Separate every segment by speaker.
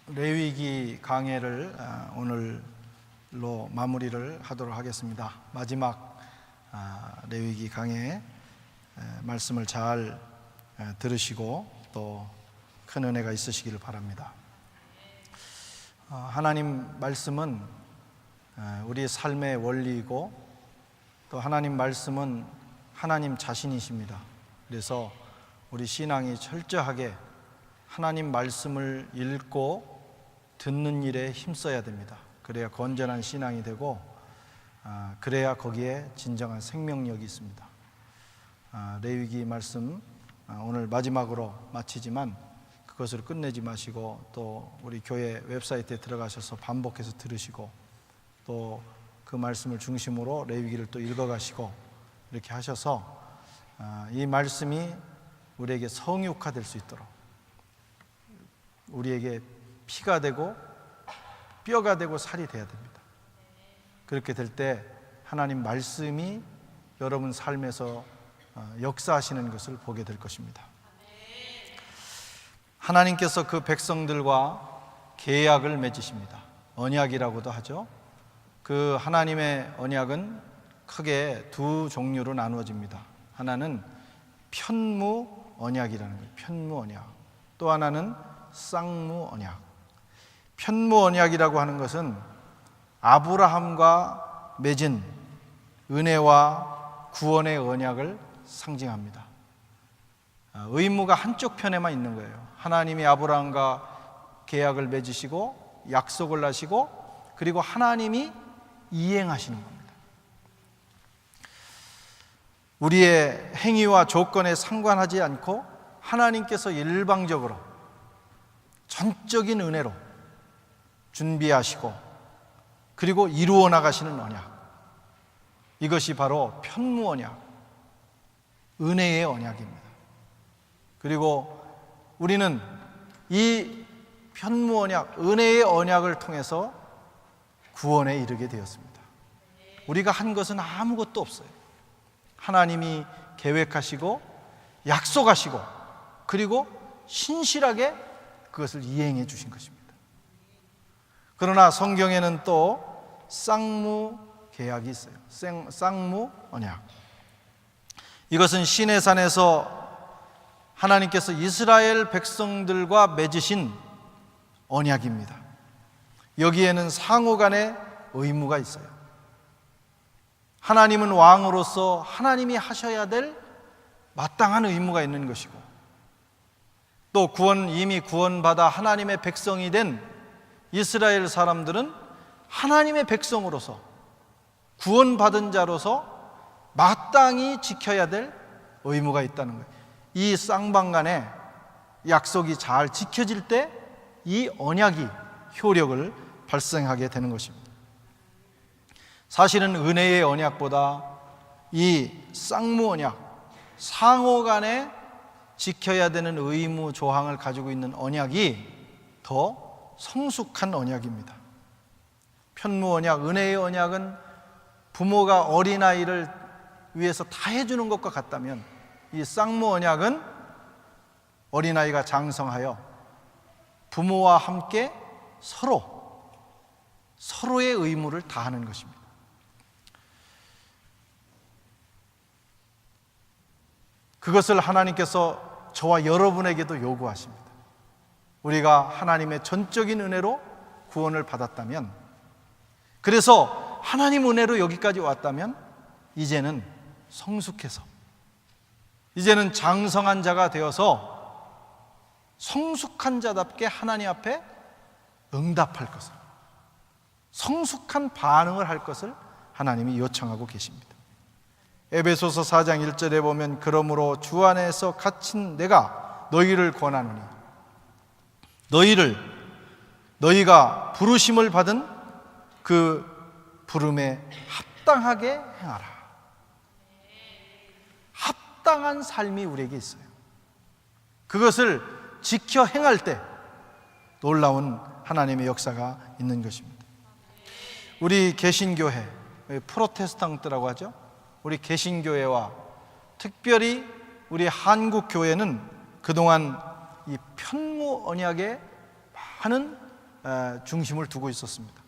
Speaker 1: 레위기 강해를 오늘로 마무리를 하도록 하겠습니다. 마지막 레위기 강해 말씀을 잘 들으시고 또 큰 은혜가 있으시기를 바랍니다. 하나님 말씀은 우리의 삶의 원리이고 또 하나님 말씀은 하나님 자신이십니다. 그래서 우리 신앙이 철저하게 하나님 말씀을 읽고 듣는 일에 힘써야 됩니다. 그래야 건전한 신앙이 되고 그래야 거기에 진정한 생명력이 있습니다. 레위기 말씀 오늘 마지막으로 마치지만 그것을 끝내지 마시고 또 우리 교회 웹사이트에 들어가셔서 반복해서 들으시고 또 그 말씀을 중심으로 레위기를 또 읽어가시고 이렇게 하셔서 이 말씀이 우리에게 성육화될 수 있도록 우리에게 피가 되고 뼈가 되고 살이 돼야 됩니다. 그렇게 될 때 하나님 말씀이 여러분 삶에서 역사하시는 것을 보게 될 것입니다. 하나님께서 그 백성들과 계약을 맺으십니다. 언약이라고도 하죠. 그 하나님의 언약은 크게 두 종류로 나누어집니다. 하나는 편무 언약이라는 거예요. 편무 언약. 또 하나는 쌍무 언약. 편무 언약이라고 하는 것은 아브라함과 맺은 은혜와 구원의 언약을 상징합니다. 의무가 한쪽 편에만 있는 거예요. 하나님이 아브라함과 계약을 맺으시고 약속을 하시고 그리고 하나님이 이행하시는 겁니다. 우리의 행위와 조건에 상관하지 않고 하나님께서 일방적으로 전적인 은혜로 준비하시고 그리고 이루어 나가시는 언약, 이것이 바로 편무 언약, 은혜의 언약입니다. 그리고 우리는 이 편무 언약, 은혜의 언약을 통해서 구원에 이르게 되었습니다. 우리가 한 것은 아무것도 없어요. 하나님이 계획하시고 약속하시고 그리고 신실하게 그것을 이행해 주신 것입니다. 그러나 성경에는 또 쌍무 계약이 있어요. 쌍무 언약. 이것은 시내산에서 하나님께서 이스라엘 백성들과 맺으신 언약입니다. 여기에는 상호 간의 의무가 있어요. 하나님은 왕으로서 하나님이 하셔야 될 마땅한 의무가 있는 것이고 또 이미 구원받아 하나님의 백성이 된 이스라엘 사람들은 하나님의 백성으로서 구원받은 자로서 마땅히 지켜야 될 의무가 있다는 거예요. 이 쌍방 간의 약속이 잘 지켜질 때 이 언약이 효력을 발생하게 되는 것입니다. 사실은 은혜의 언약보다 이 쌍무 언약, 상호 간에 지켜야 되는 의무 조항을 가지고 있는 언약이 더 성숙한 언약입니다. 편무 언약, 은혜의 언약은 부모가 어린아이를 위해서 다 해주는 것과 같다면 이 쌍무 언약은 어린아이가 장성하여 부모와 함께 서로의 의무를 다하는 것입니다. 그것을 하나님께서 저와 여러분에게도 요구하십니다. 우리가 하나님의 전적인 은혜로 구원을 받았다면, 그래서 하나님 은혜로 여기까지 왔다면 이제는 성숙해서 이제는 장성한 자가 되어서 성숙한 자답게 하나님 앞에 응답할 것을, 성숙한 반응을 할 것을 하나님이 요청하고 계십니다. 에베소서 4장 1절에 보면 그러므로 주 안에서 갇힌 내가 너희를 권하노니 너희가 부르심을 받은 그 부름에 합당하게 행하라. 합당한 삶이 우리에게 있어요. 그것을 지켜 행할 때 놀라운 하나님의 역사가 있는 것입니다. 우리 개신교회, 프로테스탄트라고 하죠. 우리 개신교회와 특별히 우리 한국교회는 그동안 이 편무 언약에 많은 중심을 두고 있었습니다.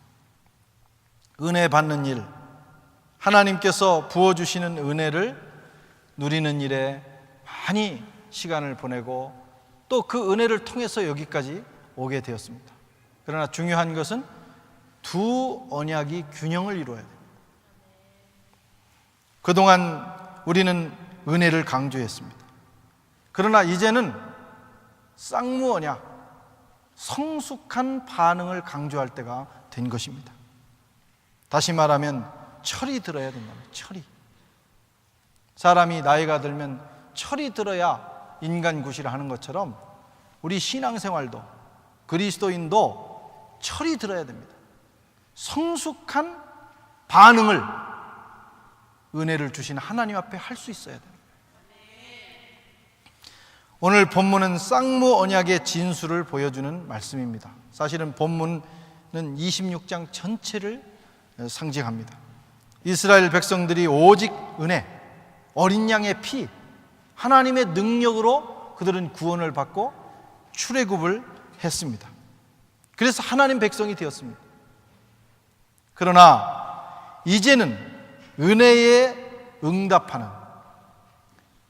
Speaker 1: 은혜 받는 일, 하나님께서 부어주시는 은혜를 누리는 일에 많이 시간을 보내고 또 그 은혜를 통해서 여기까지 오게 되었습니다. 그러나 중요한 것은 두 언약이 균형을 이루어야 됩니다. 그동안 우리는 은혜를 강조했습니다. 그러나 이제는 쌍무 언약, 성숙한 반응을 강조할 때가 된 것입니다. 다시 말하면 철이 들어야 된답니다. 철이. 사람이 나이가 들면 철이 들어야 인간 구실을 하는 것처럼 우리 신앙생활도 그리스도인도 철이 들어야 됩니다. 성숙한 반응을 은혜를 주신 하나님 앞에 할 수 있어야 됩니다. 오늘 본문은 쌍무 언약의 진수를 보여주는 말씀입니다. 사실은 본문은 26장 전체를 상징합니다. 이스라엘 백성들이 오직 은혜, 어린 양의 피, 하나님의 능력으로 그들은 구원을 받고 출애굽을 했습니다. 그래서 하나님 백성이 되었습니다. 그러나 이제는 은혜에 응답하는,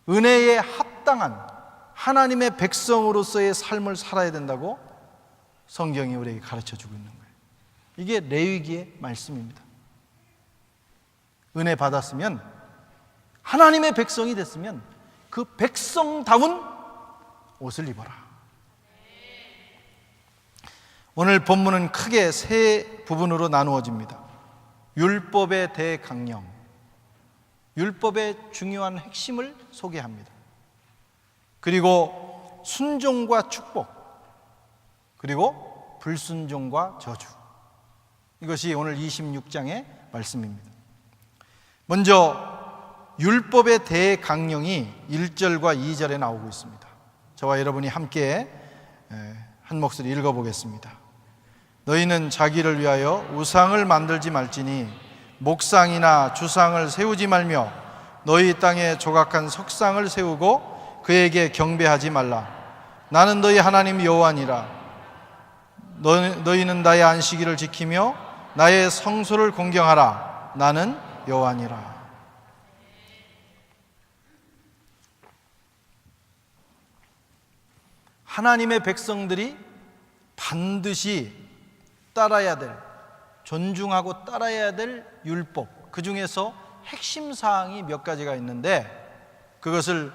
Speaker 1: 은혜에 합당한 하나님의 백성으로서의 삶을 살아야 된다고 성경이 우리에게 가르쳐주고 있는 거예요. 이게 레위기의 말씀입니다. 은혜 받았으면, 하나님의 백성이 됐으면 그 백성다운 옷을 입어라. 오늘 본문은 크게 세 부분으로 나누어집니다. 율법의 대강령, 율법의 중요한 핵심을 소개합니다. 그리고 순종과 축복, 그리고 불순종과 저주. 이것이 오늘 26장의 말씀입니다. 먼저 율법의 대강령이 1절과 2절에 나오고 있습니다. 저와 여러분이 함께 한 목소리 읽어보겠습니다. 너희는 자기를 위하여 우상을 만들지 말지니 목상이나 주상을 세우지 말며 너희 땅에 조각한 석상을 세우고 그에게 경배하지 말라. 나는 너희 하나님 여호와니라. 너희는 나의 안식일을 지키며 나의 성소를 공경하라. 나는 여호와니라. 하나님의 백성들이 반드시 따라야 될, 존중하고 따라야 될 율법, 그 중에서 핵심 사항이 몇 가지가 있는데 그것을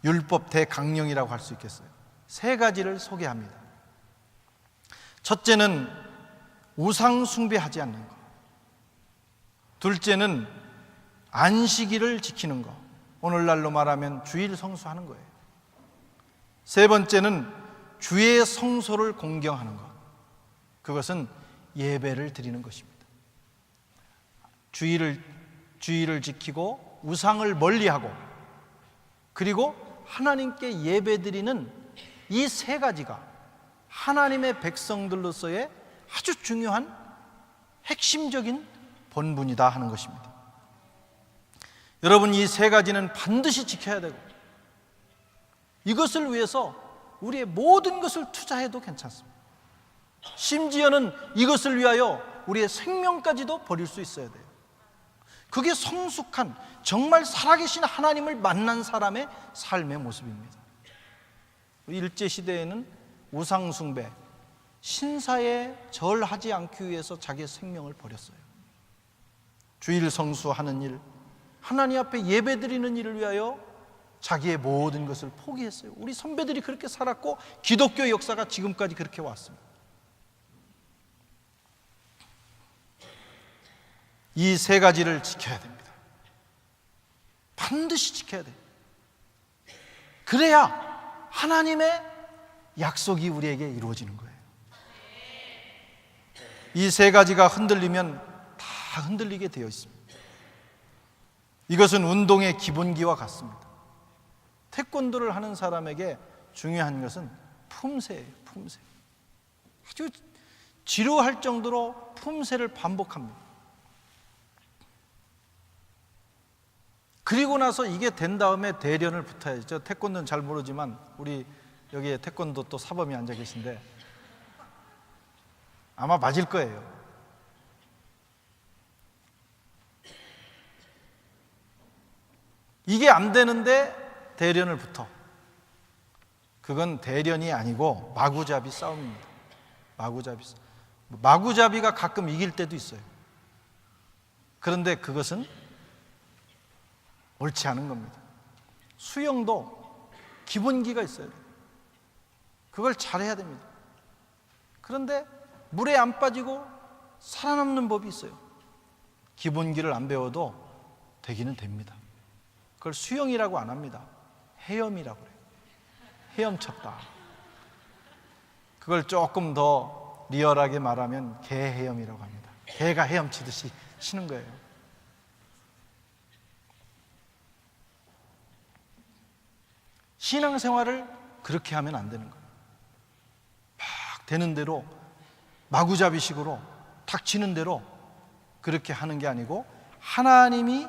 Speaker 1: 율법 대강령이라고 할 수 있겠어요. 세 가지를 소개합니다. 첫째는 우상 숭배하지 않는 것, 둘째는 안식일을 지키는 것, 오늘날로 말하면 주일 성수하는 거예요. 세 번째는 주의 성소를 공경하는 것, 그것은 예배를 드리는 것입니다. 주일을 지키고 우상을 멀리하고 그리고 하나님께 예배드리는 이 세 가지가 하나님의 백성들로서의 아주 중요한 핵심적인 본분이다 하는 것입니다. 여러분, 이 세 가지는 반드시 지켜야 되고 이것을 위해서 우리의 모든 것을 투자해도 괜찮습니다. 심지어는 이것을 위하여 우리의 생명까지도 버릴 수 있어야 돼요. 그게 성숙한, 정말 살아계신 하나님을 만난 사람의 삶의 모습입니다. 일제시대에는 우상숭배, 신사에 절하지 않기 위해서 자기의 생명을 버렸어요. 주일 성수하는 일, 하나님 앞에 예배드리는 일을 위하여 자기의 모든 것을 포기했어요. 우리 선배들이 그렇게 살았고 기독교 역사가 지금까지 그렇게 왔습니다. 이 세 가지를 지켜야 됩니다. 반드시 지켜야 돼요. 그래야 하나님의 약속이 우리에게 이루어지는 거예요. 이 세 가지가 흔들리면 다 흔들리게 되어 있습니다. 이것은 운동의 기본기와 같습니다. 태권도를 하는 사람에게 중요한 것은 품새예요. 품새. 아주 지루할 정도로 품새를 반복합니다. 그리고 나서 이게 된 다음에 대련을 붙어야죠. 저 태권도는 잘 모르지만 우리 여기에 태권도 또 사범이 앉아 계신데 아마 맞을 거예요. 이게 안 되는데 대련을 붙어. 그건 대련이 아니고 마구잡이 싸움입니다. 마구잡이가 가끔 이길 때도 있어요. 그런데 그것은 옳지 않은 겁니다. 수영도 기본기가 있어요. 그걸 잘해야 됩니다. 그런데 물에 안 빠지고 살아남는 법이 있어요. 기본기를 안 배워도 되기는 됩니다. 그걸 수영이라고 안 합니다. 헤엄이라고 해요. 헤엄쳤다. 그걸 조금 더 리얼하게 말하면 개 헤엄이라고 합니다. 개가 헤엄치듯이 치는 거예요. 신앙생활을 그렇게 하면 안 되는 거예요. 막 되는 대로 마구잡이식으로 탁치는 대로 그렇게 하는 게 아니고 하나님이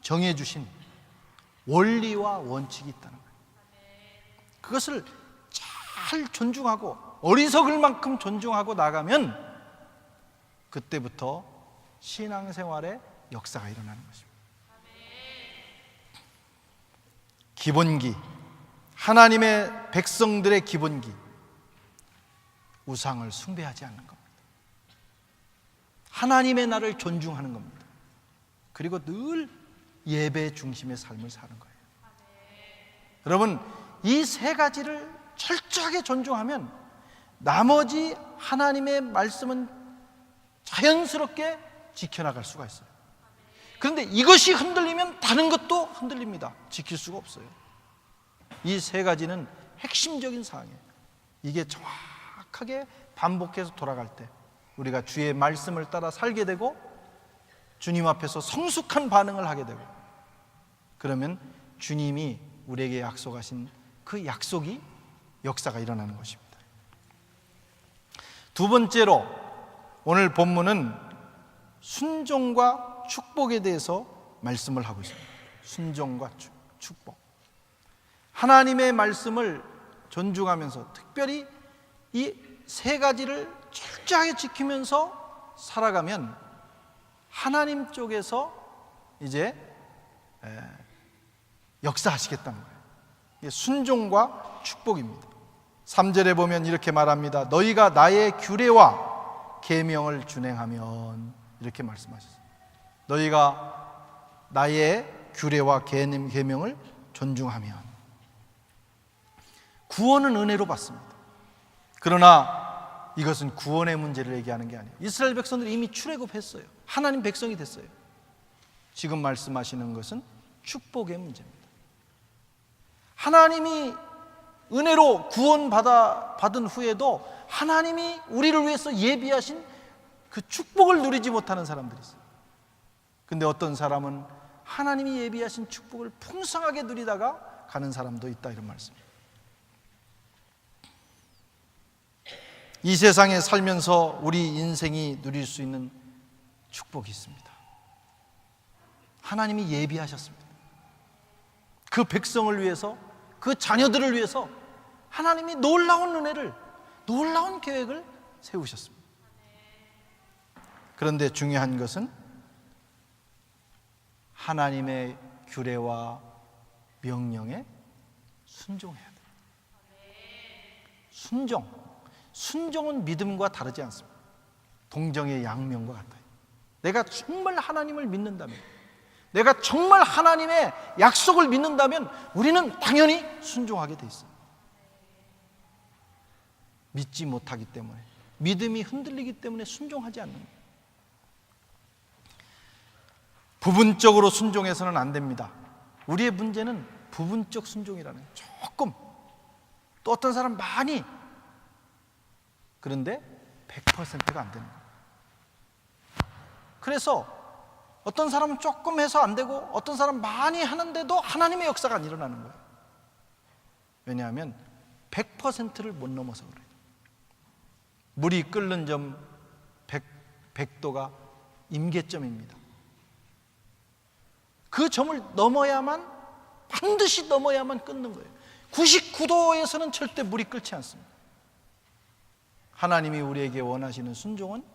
Speaker 1: 정해주신 원리와 원칙이 있다는 거예요. 그것을 잘 존중하고 어리석을 만큼 존중하고 나가면 그때부터 신앙생활의 역사가 일어나는 것입니다. 기본기, 하나님의 백성들의 기본기, 우상을 숭배하지 않는 겁니다. 하나님의 나를 존중하는 겁니다. 그리고 늘 예배 중심의 삶을 사는 거예요. 여러분, 이 세 가지를 철저하게 존중하면 나머지 하나님의 말씀은 자연스럽게 지켜나갈 수가 있어요. 그런데 이것이 흔들리면 다른 것도 흔들립니다. 지킬 수가 없어요. 이 세 가지는 핵심적인 사항이에요. 이게 정확하게 반복해서 돌아갈 때 우리가 주의 말씀을 따라 살게 되고 주님 앞에서 성숙한 반응을 하게 되고, 그러면 주님이 우리에게 약속하신 그 약속이 역사가 일어나는 것입니다. 두 번째로 오늘 본문은 순종과 축복에 대해서 말씀을 하고 있습니다. 순종과 축복. 하나님의 말씀을 존중하면서 특별히 이 세 가지를 철저하게 지키면서 살아가면 하나님 쪽에서 이제 역사하시겠다는 거예요. 이게 순종과 축복입니다. 3절에 보면 이렇게 말합니다. 너희가 나의 규례와 계명을 준행하면, 이렇게 말씀하셨어요. 너희가 나의 규례와 계명을 존중하면. 구원은 은혜로 받습니다. 그러나 이것은 구원의 문제를 얘기하는 게 아니에요. 이스라엘 백성들이 이미 출애굽했어요. 하나님 백성이 됐어요. 지금 말씀하시는 것은 축복의 문제입니다. 하나님이 은혜로 구원받은 후에도 하나님이 우리를 위해서 예비하신 그 축복을 누리지 못하는 사람들이 있어요. 근데 어떤 사람은 하나님이 예비하신 축복을 풍성하게 누리다가 가는 사람도 있다, 이런 말씀입니다. 이 세상에 살면서 우리 인생이 누릴 수 있는 축복이 있습니다. 하나님이 예비하셨습니다. 그 백성을 위해서, 그 자녀들을 위해서 하나님이 놀라운 은혜를, 놀라운 계획을 세우셨습니다. 그런데 중요한 것은 하나님의 규례와 명령에 순종해야 돼요. 순종은 믿음과 다르지 않습니다. 동정의 양면과 같아요. 내가 정말 하나님을 믿는다면, 내가 정말 하나님의 약속을 믿는다면 우리는 당연히 순종하게 돼 있어요. 믿지 못하기 때문에, 믿음이 흔들리기 때문에 순종하지 않는 거예요. 부분적으로 순종해서는 안 됩니다. 우리의 문제는 부분적 순종이라는, 조금, 또 어떤 사람 많이, 그런데 100%가 안 되는 거예요. 그래서 어떤 사람은 조금 해서 안 되고 어떤 사람 많이 하는데도 하나님의 역사가 안 일어나는 거예요. 왜냐하면 100%를 못 넘어서 그래요. 물이 끓는 점 100도가 임계점입니다. 그 점을 넘어야만, 반드시 넘어야만 끓는 거예요. 99도에서는 절대 물이 끓지 않습니다. 하나님이 우리에게 원하시는 순종은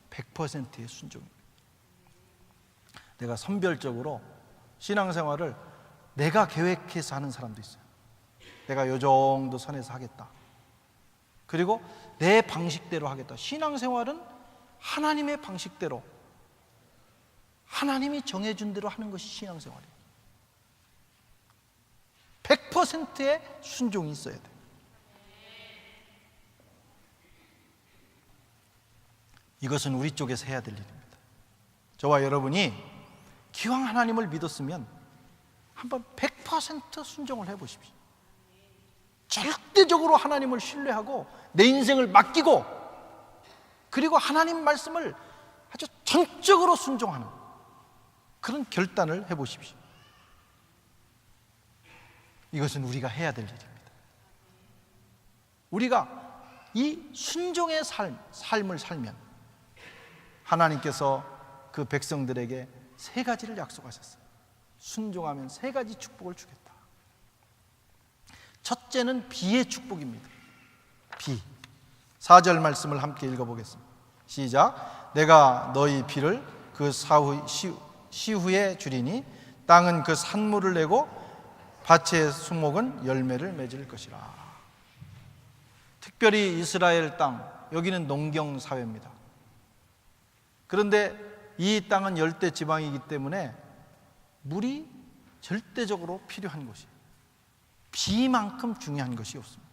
Speaker 1: 100%의 순종입니다. 내가 선별적으로 신앙생활을 내가 계획해서 하는 사람도 있어요. 내가 요 정도 선에서 하겠다. 그리고 내 방식대로 하겠다. 신앙생활은 하나님의 방식대로, 하나님이 정해준 대로 하는 것이 신앙생활이에요. 100%의 순종이 있어야 돼요. 이것은 우리 쪽에서 해야 될 일입니다. 저와 여러분이 기왕 하나님을 믿었으면 한번 100% 순종을 해보십시오. 절대적으로 하나님을 신뢰하고 내 인생을 맡기고, 그리고 하나님 말씀을 아주 전적으로 순종하는 그런 결단을 해보십시오. 이것은 우리가 해야 될 일입니다. 우리가 이 순종의 삶을 살면 하나님께서 그 백성들에게 3가지를 약속하셨어요. 순종하면 3가지 축복을 주겠다. 첫째는 비의 축복입니다. 비. 4절 말씀을 함께 읽어보겠습니다. 시작. 내가 너희 비를 그 시후에 주리니 땅은 그 산물을 내고 밭의 수목은 열매를 맺을 것이라. 특별히 이스라엘 땅, 여기는 농경 사회입니다. 그런데 이 땅은 열대 지방이기 때문에 물이 절대적으로 필요한 곳이에요. 비만큼 중요한 것이 없습니다.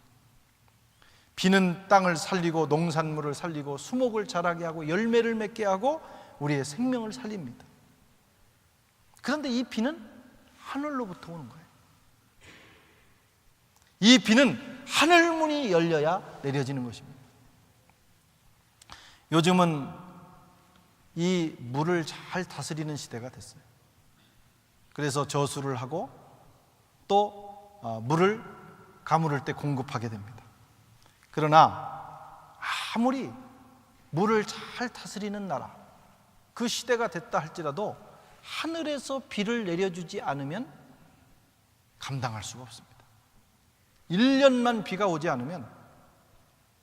Speaker 1: 비는 땅을 살리고 농산물을 살리고 수목을 자라게 하고 열매를 맺게 하고 우리의 생명을 살립니다. 그런데 이 비는 하늘로부터 오는 거예요. 이 비는 하늘문이 열려야 내려지는 것입니다. 요즘은 이 물을 잘 다스리는 시대가 됐어요. 그래서 저수를 하고 또 물을 가물을 때 공급하게 됩니다. 그러나 아무리 물을 잘 다스리는 나라, 그 시대가 됐다 할지라도 하늘에서 비를 내려주지 않으면 감당할 수가 없습니다. 1년만 비가 오지 않으면,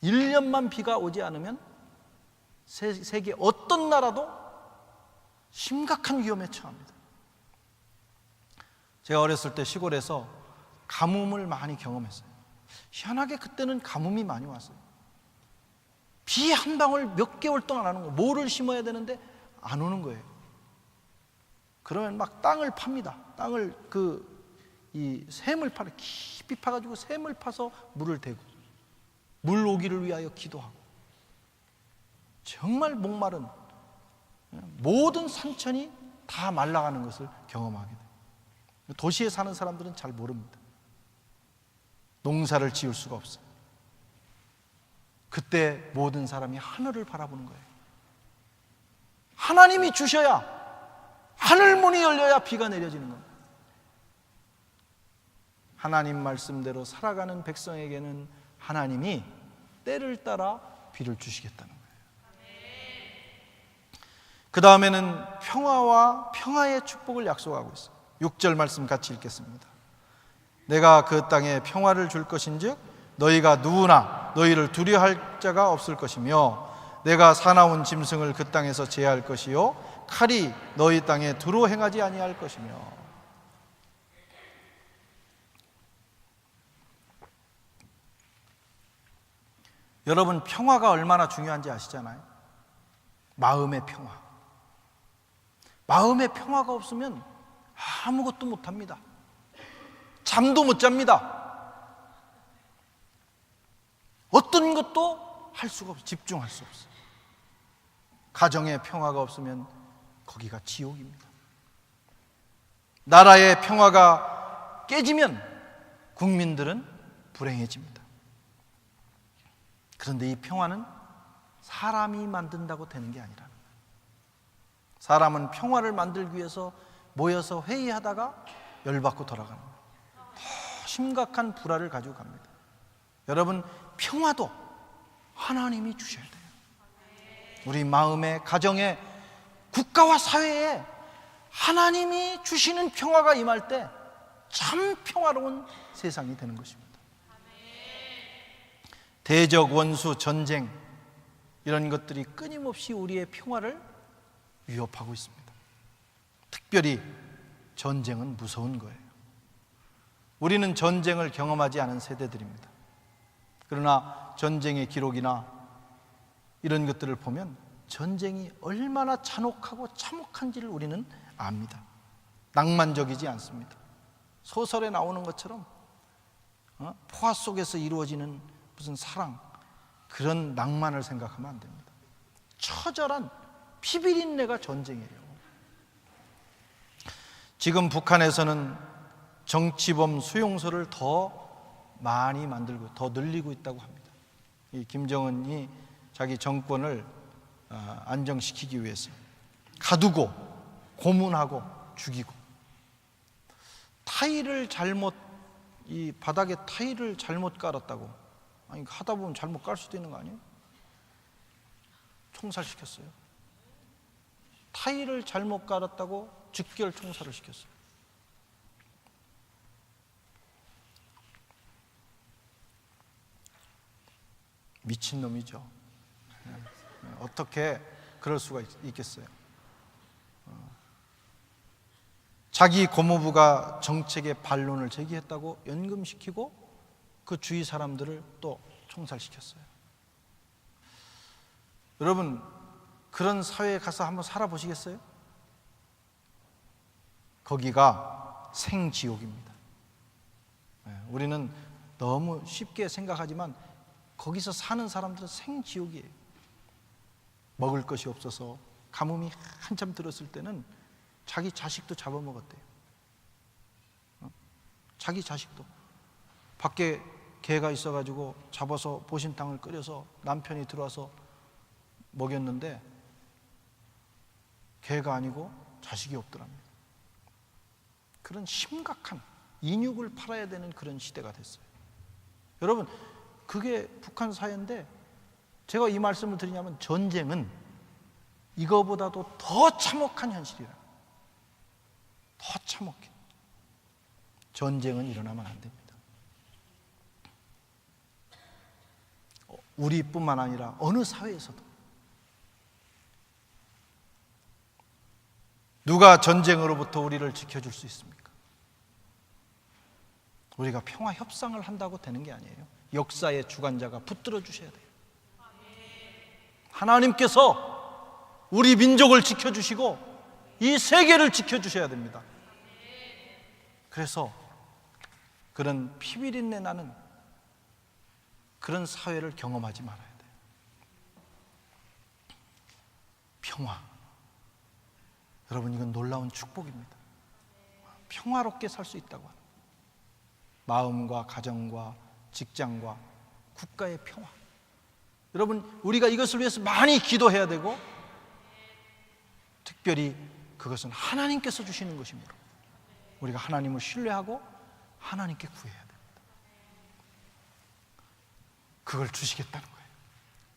Speaker 1: 1년만 비가 오지 않으면 세계 어떤 나라도 심각한 위험에 처합니다. 제가 어렸을 때 시골에서 가뭄을 많이 경험했어요. 희한하게 그때는 가뭄이 많이 왔어요. 비 한 방울 몇 개월 동안 안 오는 거예요. 뭐를 심어야 되는데 안 오는 거예요. 그러면 막 땅을 팝니다. 땅을 이 샘을 파요. 깊이 파가지고 샘을 파서 물을 대고 물 오기를 위하여 기도하고, 정말 목마른 모든 산천이 다 말라가는 것을 경험하게 돼요. 도시에 사는 사람들은 잘 모릅니다. 농사를 지을 수가 없어요. 그때 모든 사람이 하늘을 바라보는 거예요. 하나님이 주셔야, 하늘문이 열려야 비가 내려지는 겁니다. 하나님 말씀대로 살아가는 백성에게는 하나님이 때를 따라 비를 주시겠다는 거예요. 그 다음에는 평화와 평화의 축복을 약속하고 있어요. 6절 말씀 같이 읽겠습니다. 내가 그 땅에 평화를 줄 것인즉 너희가 누구나 너희를 두려워할 자가 없을 것이며 내가 사나운 짐승을 그 땅에서 제할 것이요 칼이 너희 땅에 두루 행하지 아니할 것이며. 여러분, 평화가 얼마나 중요한지 아시잖아요. 마음의 평화. 마음의 평화가 없으면 아무것도 못합니다. 잠도 못 잡니다. 어떤 것도 할 수가 없어요. 집중할 수 없어요. 가정의 평화가 없으면 거기가 지옥입니다. 나라의 평화가 깨지면 국민들은 불행해집니다. 그런데 이 평화는 사람이 만든다고 되는 게 아니라는 거예요. 사람은 평화를 만들기 위해서 모여서 회의하다가 열받고 돌아가는 거예요. 더 심각한 불화를 가지고 갑니다. 여러분, 평화도 하나님이 주셔야 돼요. 우리 마음에, 가정에, 국가와 사회에 하나님이 주시는 평화가 임할 때 참 평화로운 세상이 되는 것입니다. 대적, 원수, 전쟁, 이런 것들이 끊임없이 우리의 평화를 위협하고 있습니다. 특별히 전쟁은 무서운 거예요. 우리는 전쟁을 경험하지 않은 세대들입니다. 그러나 전쟁의 기록이나 이런 것들을 보면 전쟁이 얼마나 잔혹하고 참혹한지를 우리는 압니다. 낭만적이지 않습니다. 소설에 나오는 것처럼 포화 속에서 이루어지는 무슨 사랑, 그런 낭만을 생각하면 안 됩니다. 처절한 피비린내가 전쟁이에요. 지금 북한에서는 정치범 수용소를 더 많이 만들고 더 늘리고 있다고 합니다. 이 김정은이 자기 정권을 안정시키기 위해서 가두고 고문하고 죽이고, 타일을 잘못, 이 바닥에 타일을 잘못 깔았다고, 아니 하다 보면 잘못 깔 수도 있는 거 아니에요? 총살시켰어요. 타일을 잘못 깔았다고 즉결 총살을 시켰어요. 미친놈이죠. 어떻게 그럴 수가 있겠어요? 자기 고모부가 정책의 반론을 제기했다고 연금시키고 그 주위 사람들을 또 총살시켰어요. 여러분, 그런 사회에 가서 한번 살아보시겠어요? 거기가 생지옥입니다. 우리는 너무 쉽게 생각하지만 거기서 사는 사람들은 생지옥이에요. 먹을 것이 없어서 가뭄이 한참 들었을 때는 자기 자식도 잡아먹었대요. 자기 자식도. 밖에 개가 있어가지고 잡아서 보신탕을 끓여서 남편이 들어와서 먹였는데 개가 아니고 자식이 없더랍니다. 그런 심각한 인육을 팔아야 되는 그런 시대가 됐어요. 여러분, 그게 북한 사회인데, 제가 이 말씀을 드리냐면 전쟁은 이거보다도 더 참혹한 현실이라. 더 참혹해. 전쟁은 일어나면 안 됩니다. 우리뿐만 아니라 어느 사회에서도. 누가 전쟁으로부터 우리를 지켜줄 수 있습니까? 우리가 평화 협상을 한다고 되는 게 아니에요. 역사의 주관자가 붙들어 주셔야 돼요. 하나님께서 우리 민족을 지켜주시고 이 세계를 지켜주셔야 됩니다. 그래서 그런 피비린내 나는 그런 사회를 경험하지 말아야 돼요. 평화. 여러분, 이건 놀라운 축복입니다. 평화롭게 살 수 있다고 합니다. 마음과 가정과 직장과 국가의 평화. 여러분, 우리가 이것을 위해서 많이 기도해야 되고, 특별히 그것은 하나님께서 주시는 것이므로 우리가 하나님을 신뢰하고 하나님께 구해야 됩니다. 그걸 주시겠다는 거예요.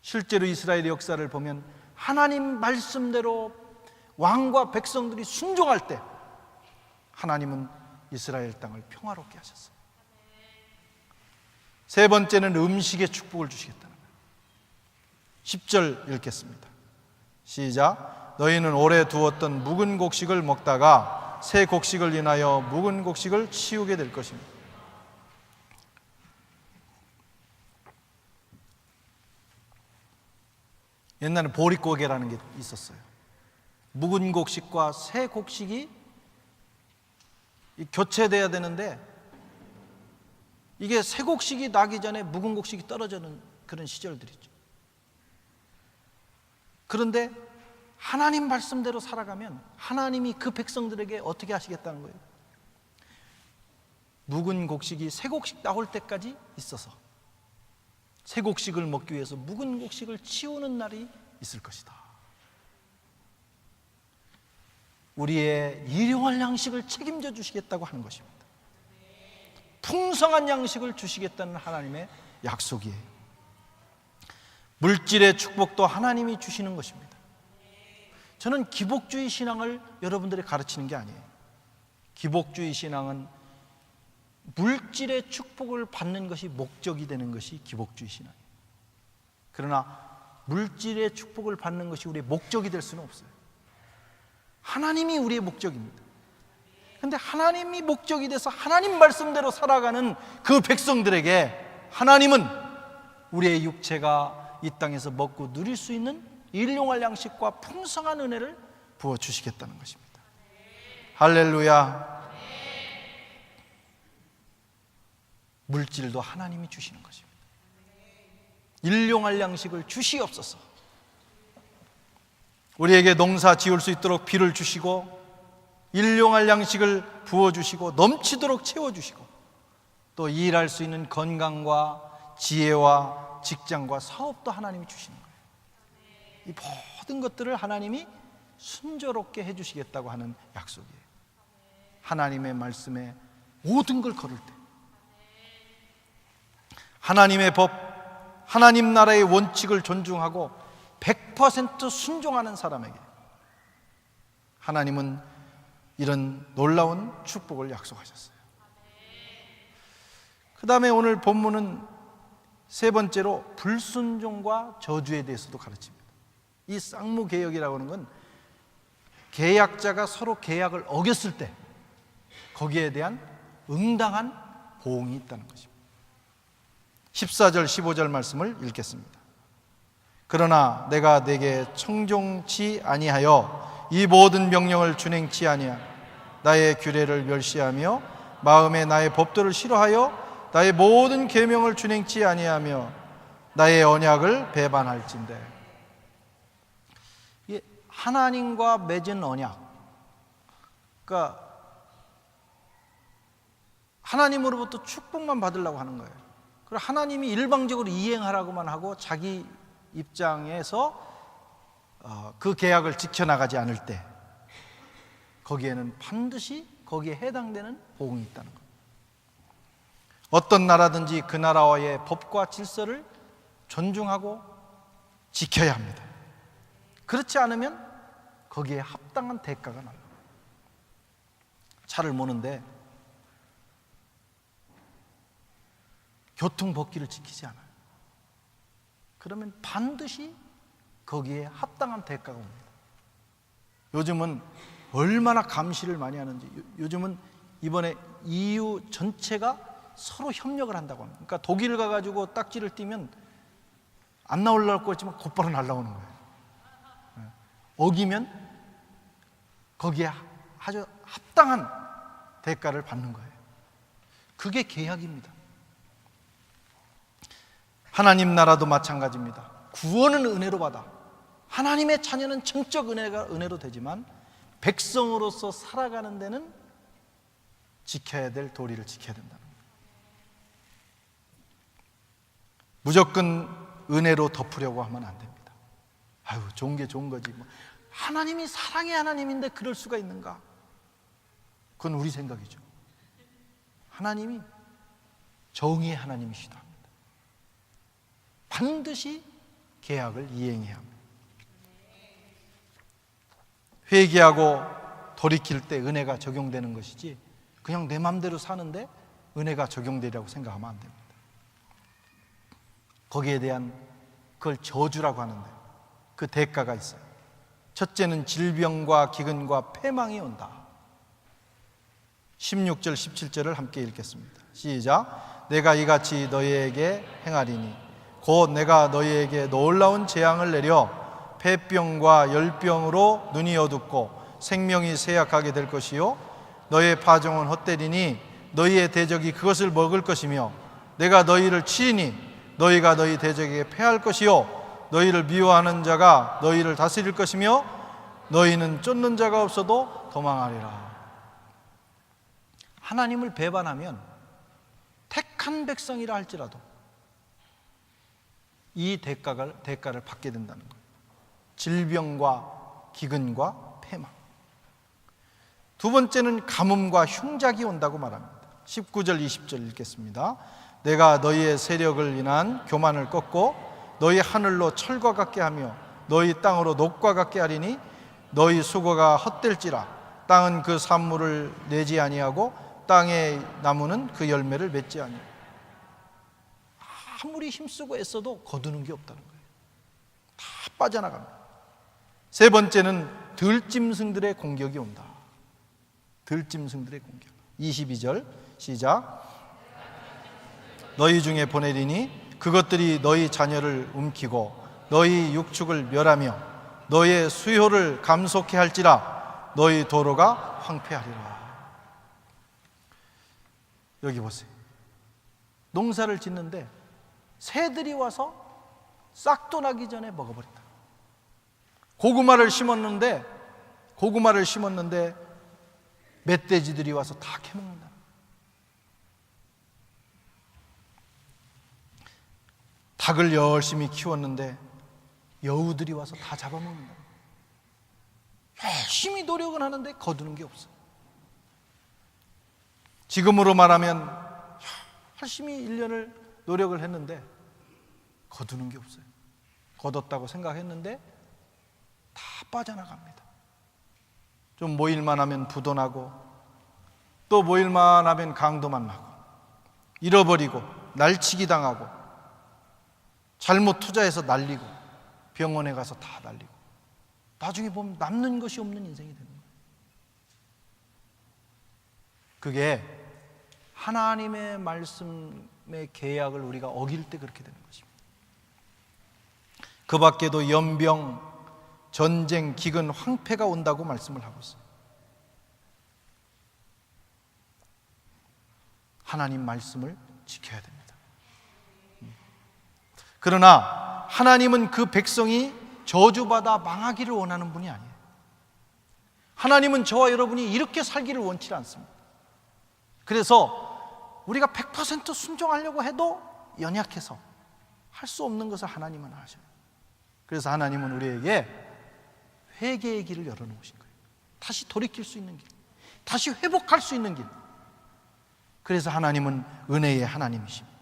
Speaker 1: 실제로 이스라엘의 역사를 보면 하나님 말씀대로 왕과 백성들이 순종할 때 하나님은 이스라엘 땅을 평화롭게 하셨어요. 세 번째는 음식의 축복을 주시겠다는 거예요. 10절 읽겠습니다. 시작. 너희는 오래 두었던 묵은 곡식을 먹다가 새 곡식을 인하여 묵은 곡식을 치우게 될 것입니다. 옛날에 보릿고개라는 게 있었어요. 묵은 곡식과 새 곡식이 교체돼야 되는데, 이게 새 곡식이 나기 전에 묵은 곡식이 떨어지는 그런 시절들이죠. 그런데 하나님 말씀대로 살아가면 하나님이 그 백성들에게 어떻게 하시겠다는 거예요? 묵은 곡식이 새 곡식 나올 때까지 있어서 새 곡식을 먹기 위해서 묵은 곡식을 치우는 날이 있을 것이다. 우리의 일용할 양식을 책임져 주시겠다고 하는 것입니다. 풍성한 양식을 주시겠다는 하나님의 약속이에요. 물질의 축복도 하나님이 주시는 것입니다. 저는 기복주의 신앙을 여러분들이 가르치는 게 아니에요. 기복주의 신앙은 물질의 축복을 받는 것이 목적이 되는 것이 기복주의 신앙이에요. 그러나 물질의 축복을 받는 것이 우리의 목적이 될 수는 없어요. 하나님이 우리의 목적입니다. 그런데 하나님이 목적이 돼서 하나님 말씀대로 살아가는 그 백성들에게 하나님은 우리의 육체가 이 땅에서 먹고 누릴 수 있는 일용할 양식과 풍성한 은혜를 부어주시겠다는 것입니다. 할렐루야. 물질도 하나님이 주시는 것입니다. 일용할 양식을 주시옵소서. 우리에게 농사 지을 수 있도록 비를 주시고 일용할 양식을 부어주시고 넘치도록 채워주시고 또 일할 수 있는 건강과 지혜와 직장과 사업도 하나님이 주시는 거예요. 이 모든 것들을 하나님이 순조롭게 해주시겠다고 하는 약속이에요. 하나님의 말씀에 모든 걸 걸을 때, 하나님의 법, 하나님 나라의 원칙을 존중하고 100% 순종하는 사람에게 하나님은 이런 놀라운 축복을 약속하셨어요. 그 다음에 오늘 본문은 세 번째로 불순종과 저주에 대해서도 가르칩니다. 이 쌍무개혁이라고 하는 건 계약자가 서로 계약을 어겼을 때 거기에 대한 응당한 보응이 있다는 것입니다. 14절 15절 말씀을 읽겠습니다. 그러나 내가 내게 청종치 아니하여 이 모든 명령을 준행치 아니하 나의 규례를 멸시하며 마음에 나의 법도를 싫어하여 나의 모든 계명을 준행치 아니하며 나의 언약을 배반할진대. 하나님과 맺은 언약, 그러니까 하나님으로부터 축복만 받으려고 하는 거예요. 그리고 하나님이 일방적으로 이행하라고만 하고 자기 입장에서 그 계약을 지켜나가지 않을 때 거기에는 반드시 거기에 해당되는 복음이 있다는 것. 어떤 나라든지 그 나라와의 법과 질서를 존중하고 지켜야 합니다. 그렇지 않으면 거기에 합당한 대가가 나요. 차를 모는데 교통법규를 지키지 않아요. 그러면 반드시 거기에 합당한 대가가 옵니다. 요즘은 얼마나 감시를 많이 하는지, 요즘은 이번에 EU 전체가 서로 협력을 한다고 합니다. 그러니까 독일 가가지고 딱지를 띄면 안 나오려고 했지만 곧바로 날라오는 거예요. 어기면 거기에 아주 합당한 대가를 받는 거예요. 그게 계약입니다. 하나님 나라도 마찬가지입니다. 구원은 은혜로 받아. 하나님의 자녀는 정적 은혜로 되지만 백성으로서 살아가는 데는 지켜야 될 도리를 지켜야 된다는 거예요. 무조건 은혜로 덮으려고 하면 안 됩니다. 아유, 좋은 게 좋은 거지. 하나님이 사랑의 하나님인데 그럴 수가 있는가? 그건 우리 생각이죠. 하나님이 정의의 하나님이시다. 반드시 계약을 이행해야 합니다. 회개하고 돌이킬 때 은혜가 적용되는 것이지 그냥 내 마음대로 사는데 은혜가 적용되리라고 생각하면 안 됩니다. 거기에 대한 그걸 저주라고 하는데 그 대가가 있어요. 첫째는 질병과 기근과 패망이 온다. 16절 17절을 함께 읽겠습니다. 시작. 내가 이같이 너희에게 행하리니 곧 내가 너희에게 놀라운 재앙을 내려 폐병과 열병으로 눈이 어둡고 생명이 쇠약하게 될 것이요 너희의 파종은 헛되리니 너희의 대적이 그것을 먹을 것이며 내가 너희를 치리니 너희가 너희 대적에게 패할 것이요 너희를 미워하는 자가 너희를 다스릴 것이며 너희는 쫓는 자가 없어도 도망하리라. 하나님을 배반하면 택한 백성이라 할지라도 이 대가를 받게 된다는 거예요. 질병과 기근과 패망. 두 번째는 가뭄과 흉작이 온다고 말합니다. 19절 20절 읽겠습니다. 내가 너희의 세력을 인한 교만을 꺾고 너희 하늘로 철과 같게 하며 너희 땅으로 녹과 같게 하리니 너희 수고가 헛될지라 땅은 그 산물을 내지 아니하고 땅의 나무는 그 열매를 맺지 아니하고 아무리 힘쓰고 애써도 거두는 게 없다는 거예요. 다 빠져나갑니다. 세 번째는 들짐승들의 공격이 온다. 들짐승들의 공격. 22절 시작. 너희 중에 보내리니 그것들이 너희 자녀를 움키고 너희 육축을 멸하며 너희의 수효를 감속해 할지라 너희 도로가 황폐하리라. 여기 보세요. 농사를 짓는데 새들이 와서 싹도 나기 전에 먹어버린다. 고구마를 심었는데 멧돼지들이 와서 다 캐먹는다. 닭을 열심히 키웠는데 여우들이 와서 다 잡아먹는다. 열심히 노력은 하는데 거두는 게 없어. 지금으로 말하면 열심히 1년을 노력을 했는데 거두는 게 없어요. 거뒀다고 생각했는데 다 빠져나갑니다. 좀 모일만 하면 부도 나고 또 모일만 하면 강도만 나고 잃어버리고 날치기 당하고 잘못 투자해서 날리고 병원에 가서 다 날리고 나중에 보면 남는 것이 없는 인생이 되는 거예요. 그게 하나님의 말씀의 계약을 우리가 어길 때 그렇게 되는 것입니다. 그 밖에도 연병, 전쟁, 기근, 황폐가 온다고 말씀을 하고 있어요. 하나님 말씀을 지켜야 됩니다. 그러나 하나님은 그 백성이 저주받아 망하기를 원하는 분이 아니에요. 하나님은 저와 여러분이 이렇게 살기를 원치 않습니다. 그래서 우리가 100% 순종하려고 해도 연약해서 할 수 없는 것을 하나님은 하셔요. 그래서 하나님은 우리에게 회개의 길을 열어놓으신 거예요. 다시 돌이킬 수 있는 길, 다시 회복할 수 있는 길. 그래서 하나님은 은혜의 하나님이십니다.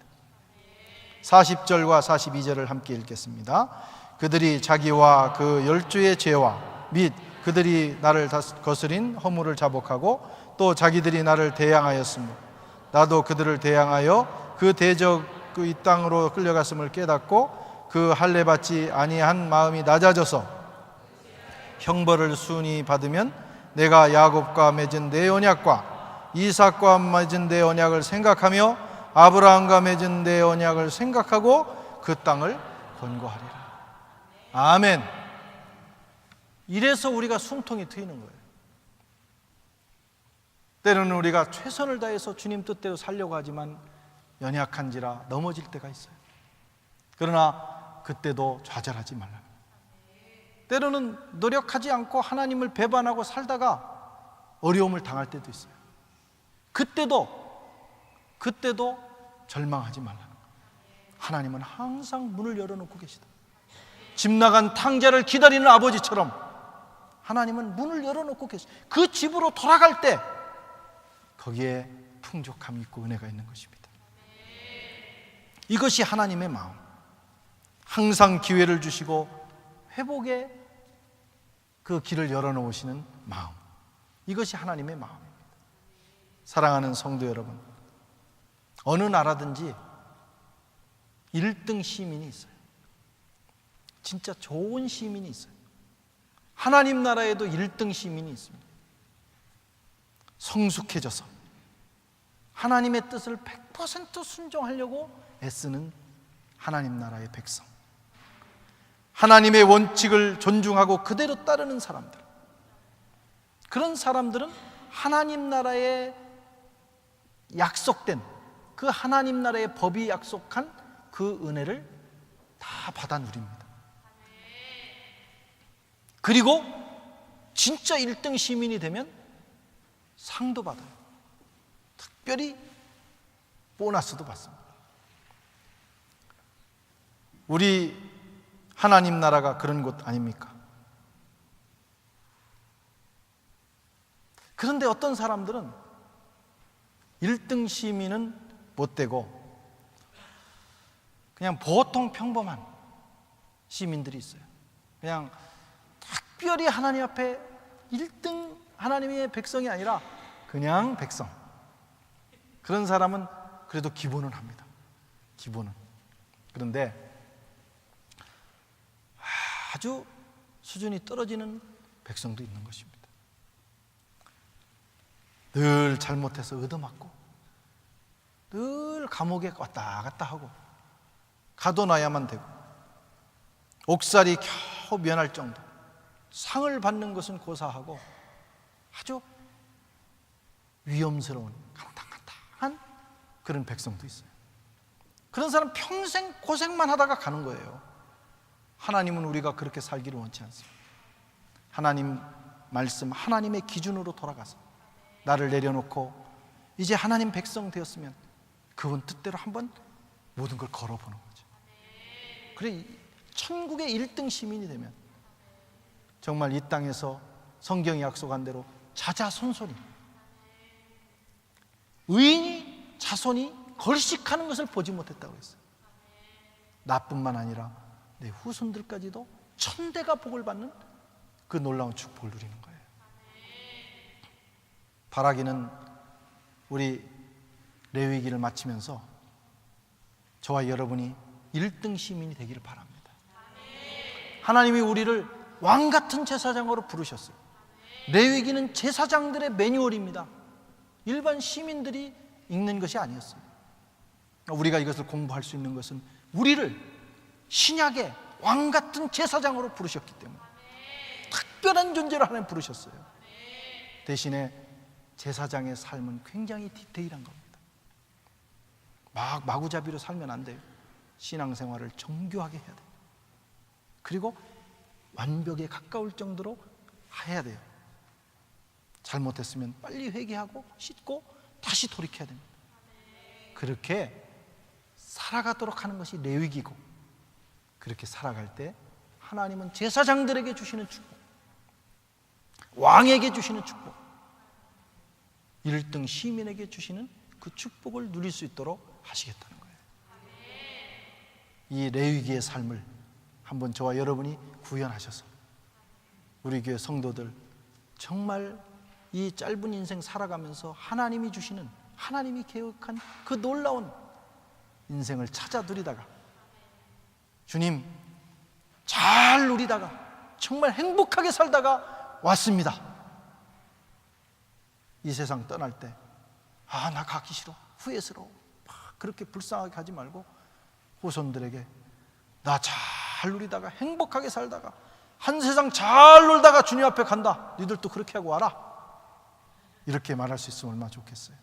Speaker 1: 40절과 42절을 함께 읽겠습니다. 그들이 자기와 그 열조의 죄와 및 그들이 나를 거스린 허물을 자복하고 또 자기들이 나를 대항하였으므로 나도 그들을 대항하여 그 대적 이 땅으로 끌려갔음을 깨닫고 그 할례 받지 아니한 마음이 낮아져서 형벌을 순히 받으면 내가 야곱과 맺은 내 언약과 이삭과 맺은 내 언약을 생각하며 아브라함과 맺은 내 언약을 생각하고 그 땅을 건거하리라. 아멘. 이래서 우리가 숨통이 트이는 거예요. 때로는 우리가 최선을 다해서 주님 뜻대로 살려고 하지만 연약한지라 넘어질 때가 있어요. 그러나 그때도 좌절하지 말라. 때로는 노력하지 않고 하나님을 배반하고 살다가 어려움을 당할 때도 있어요. 그때도 절망하지 말라. 하나님은 항상 문을 열어놓고 계시다. 집 나간 탕자를 기다리는 아버지처럼 하나님은 문을 열어놓고 계시다. 그 집으로 돌아갈 때 거기에 풍족함이 있고 은혜가 있는 것입니다. 이것이 하나님의 마음. 항상 기회를 주시고 회복의 그 길을 열어놓으시는 마음. 이것이 하나님의 마음입니다. 사랑하는 성도 여러분, 어느 나라든지 1등 시민이 있어요. 진짜 좋은 시민이 있어요. 하나님 나라에도 1등 시민이 있습니다. 성숙해져서 하나님의 뜻을 100% 순종하려고 애쓰는 하나님 나라의 백성, 하나님의 원칙을 존중하고 그대로 따르는 사람들, 그런 사람들은 하나님 나라에 약속된 그 하나님 나라의 법이 약속한 그 은혜를 다 받아 누립니다. 그리고 진짜 1등 시민이 되면 상도 받아요. 특별히 보너스도 받습니다. 우리 하나님 나라가 그런 곳 아닙니까? 그런데 어떤 사람들은 1등 시민은 못 되고 그냥 보통 평범한 시민들이 있어요. 그냥 특별히 하나님 앞에 1등 하나님의 백성이 아니라 그냥 백성. 그런 사람은 그래도 기본은 합니다. 기본은. 그런데 아주 수준이 떨어지는 백성도 있는 것입니다. 늘 잘못해서 얻어맞고 늘 감옥에 왔다 갔다 하고 가둬놔야만 되고 옥살이 겨우 면할 정도, 상을 받는 것은 고사하고 아주 위험스러운 강당한 그런 백성도 있어요. 그런 사람 평생 고생만 하다가 가는 거예요. 하나님은 우리가 그렇게 살기를 원치 않습니다. 하나님 말씀, 하나님의 기준으로 돌아가서 나를 내려놓고 이제 하나님 백성 되었으면 그분 뜻대로 한번 모든 걸 걸어보는 거죠. 그래, 천국의 1등 시민이 되면 정말 이 땅에서 성경이 약속한 대로 자자손손이, 의인이 자손이 걸식하는 것을 보지 못했다고 했어요. 나뿐만 아니라 내 후손들까지도 천대가 복을 받는 그 놀라운 축복을 누리는 거예요. 바라기는 우리 레위기를 마치면서 저와 여러분이 1등 시민이 되기를 바랍니다. 하나님이 우리를 왕같은 제사장으로 부르셨어요. 레위기는 제사장들의 매뉴얼입니다. 일반 시민들이 읽는 것이 아니었어요. 우리가 이것을 공부할 수 있는 것은 우리를 신약의 왕같은 제사장으로 부르셨기 때문에, 특별한 존재로 하나님 부르셨어요. 대신에 제사장의 삶은 굉장히 디테일한 겁니다. 마구잡이로 살면 안 돼요. 신앙생활을 정교하게 해야 돼요. 그리고 완벽에 가까울 정도로 해야 돼요. 잘못했으면 빨리 회개하고 씻고 다시 돌이켜야 됩니다. 그렇게 살아가도록 하는 것이 레위기고, 그렇게 살아갈 때 하나님은 제사장들에게 주시는 축복, 왕에게 주시는 축복, 1등 시민에게 주시는 그 축복을 누릴 수 있도록 하시겠다는 거예요. 이 레위기의 삶을 한번 저와 여러분이 구현하셔서 우리 교회 성도들 정말 이 짧은 인생 살아가면서 하나님이 주시는, 하나님이 계획한 그 놀라운 인생을 찾아 누리다가, 주님 잘 누리다가 정말 행복하게 살다가 왔습니다. 이 세상 떠날 때 나 가기 싫어, 후회스러워, 그렇게 불쌍하게 하지 말고 후손들에게 나 잘 누리다가 행복하게 살다가 한 세상 잘 놀다가 주님 앞에 간다, 니들도 그렇게 하고 와라, 이렇게 말할 수 있으면 얼마나 좋겠어요.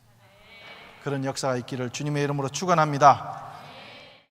Speaker 1: 그런 역사가 있기를 주님의 이름으로 축원합니다.